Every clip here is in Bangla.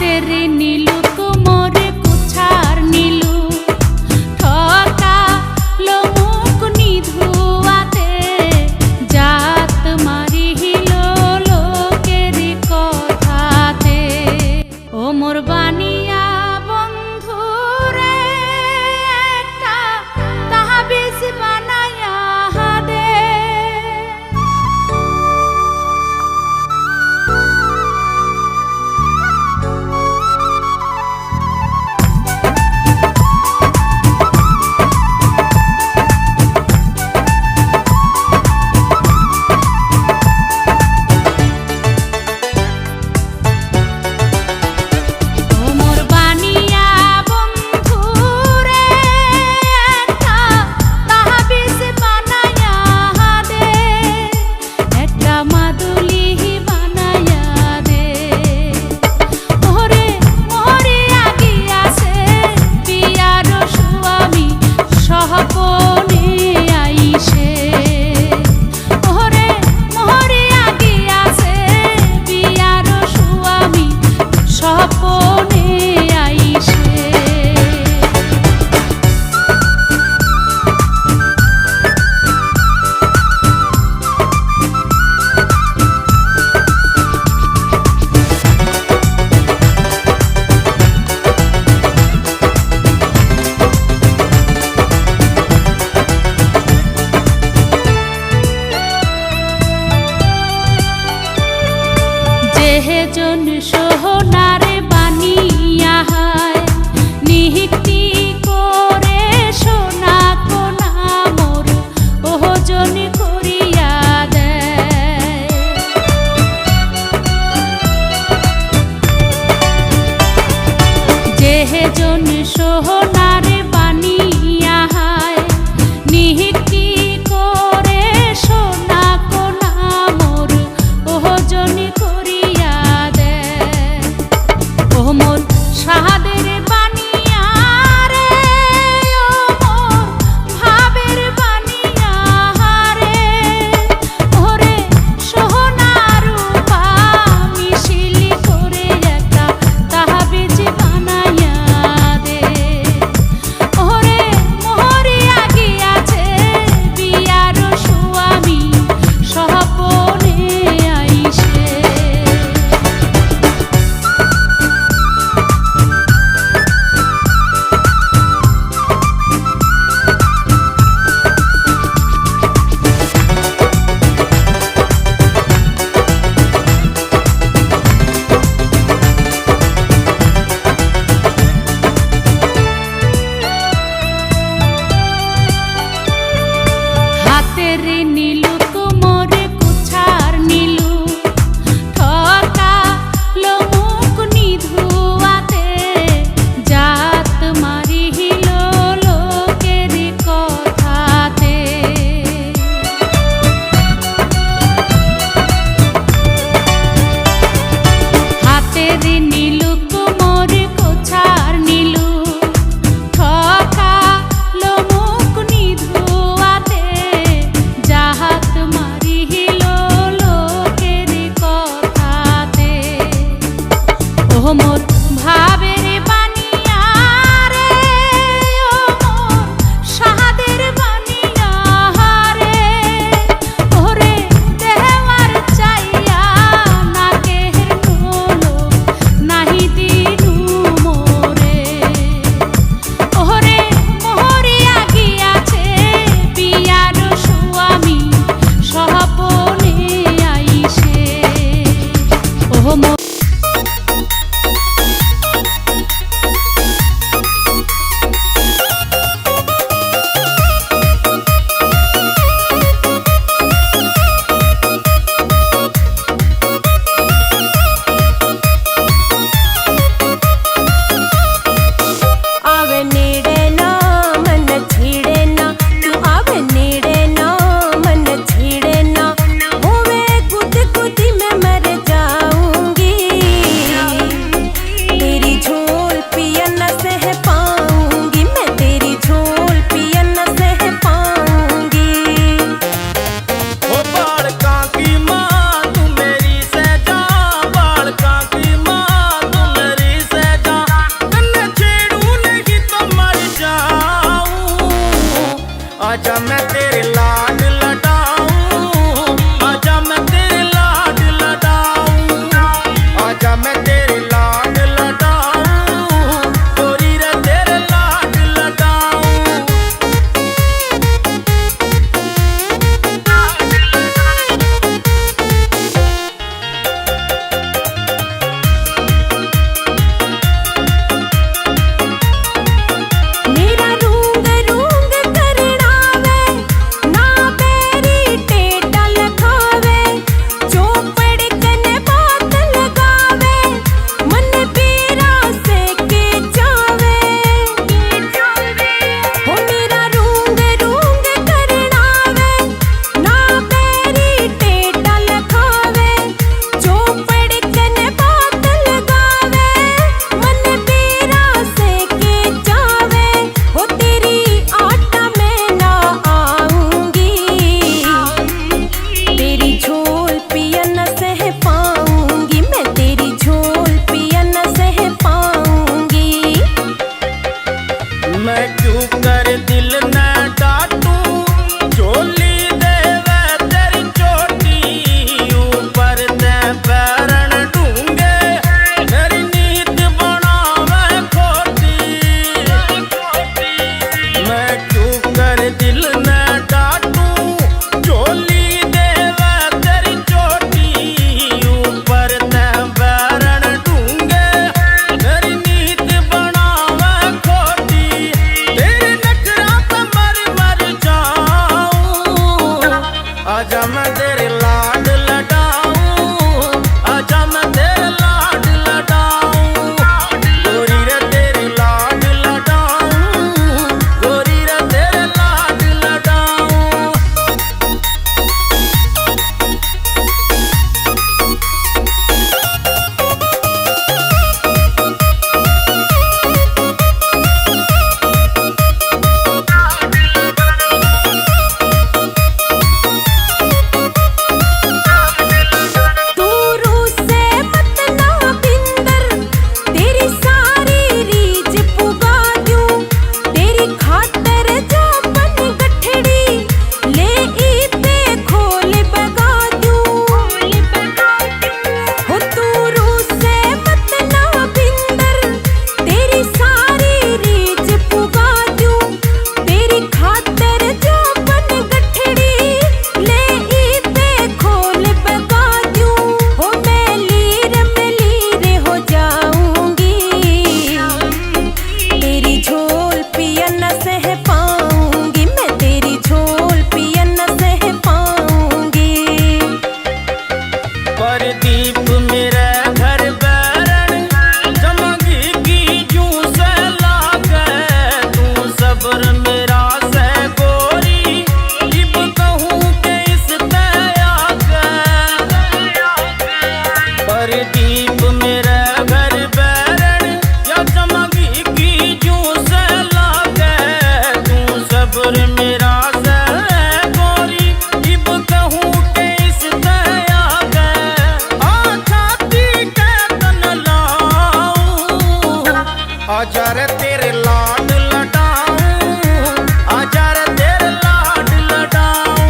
तेरे नीलू मोरे कुछार नीलू ठका लो मुख निधुआते जात मारी हिलो लोकेर कथाते ओ मोर बानिया बंधु रे एकटा ताहबीज बानाया दे जन सोहनारे बानिया हाय निहिति करे सोना कोना मोर ओहजन करिया देय जेहे जन सोहनारे बानिया हाय निहिति करे सोना कोना मोर ओहजन करिया मोर शाहादेर बानिया रे ओ मोर भाবের বানিয়া রে ওরে সোনা রূপা মিশিলি করে একটা তাহবিজ বানায়া দে ওরে মোহরিয়া গিয়াছে বিয়ার স্বামী স্বপনে আইসে तेरे नीलू मोरे कुछार नीलू ठका लो मुख निधुआते जात मारी हिलो लोकेर कथाते हातेर नीलू मोरे कुछार नीलू ठका लो मुख निधुआते जात मारी हिलो लोकेर कथाते ओ मोर भाবের বানিয়া রে ও মোর শাহাদের বানিয়া রে ওরে দেওয়ার চাইয়া নাকের নোলো নাহি দিনু মোরে ওরে মোহরিয়া গিয়াছে বিয়ার স্বামী স্বপনে আইসে ও মোর आजा रे तेरे लाड लडाऊं, आजा रे तेरे लाड लडाऊं,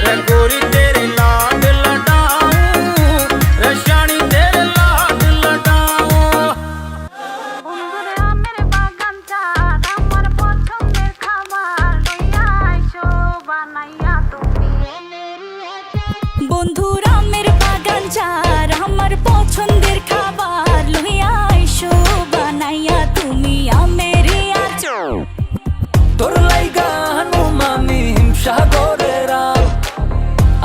रे गोरी तेरे लाड लडाऊं, रे शानी तेरे लाड लडाऊं। বন্ধুরে আমের বাগানটা আমার পছন্দের খাবার লইয়া আইসো বানাইয়া তুমি। বন্ধুর আমের বাগান চার আমার পছন্দের খাবার লইয়া আইসো বানাইয়া তুমি আমের আচার। তোর লাইগা হানুমানি হিমসাগরের আম,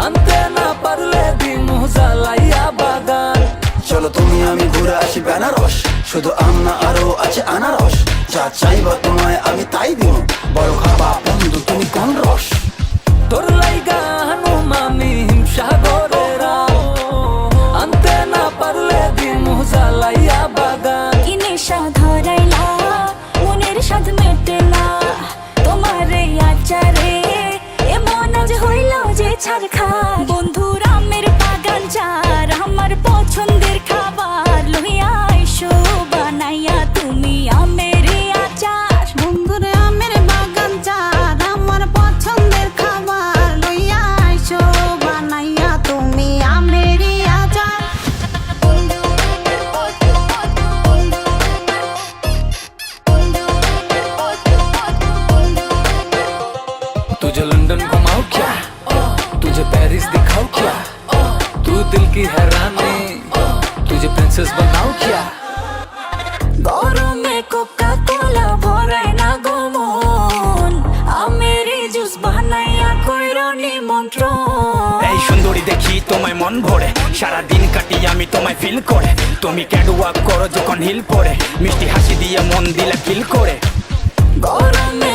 আনতে না পারলে দিমু জ্বালাইয়া বাগান। চলো তুমি আমি ঘুরে আসি বেনারস, শুধু আম না আরো আছে আনারস, যা চাইবা তোমায় আমি তাই দিব, বড় খাবা বন্ধু তুমি কোন রস। তোর লাইগা হানুমানি হিমসাগরের আম, আনতে না পারলে দিমু জ্বালাইয়া বাগান। কি নেশা ধরাইলা মনের স্বাদ মেটে না তোমার এই আচারে, এমন আজ হইল যে ছাড় খা। বন্ধুর আমের বাগান চার আমার পছন্দের খাবার লইয়া আইসো বানাইয়া তুমি আমের আচার। বন্ধুরে আমের বাগান চার আমার পছন্দের খাবার লইয়া আইসো বানাইয়া তুমি আমের আচার। तुझे लंदन घुमाऊं क्या, तुझे पेरिस दिखाऊं क्या, तू दिल की हैरानी, तुझे प्रिंसेस बनाऊं क्या। গরমে কোকা কোলা ভরাই না গমন, আমের জুস বানাইয়া কইরো নিমন্ত্রণ। এই সুন্দরী দেখি তোমায় মন ভরে, সারা দিন কাটি আমি তোমায় ফিল করে, তুমি ক্যাটওয়াক করো যখন হিল পরে, মিষ্টি হাসি দিয়ে মন দিলে ফিল করে। গরমে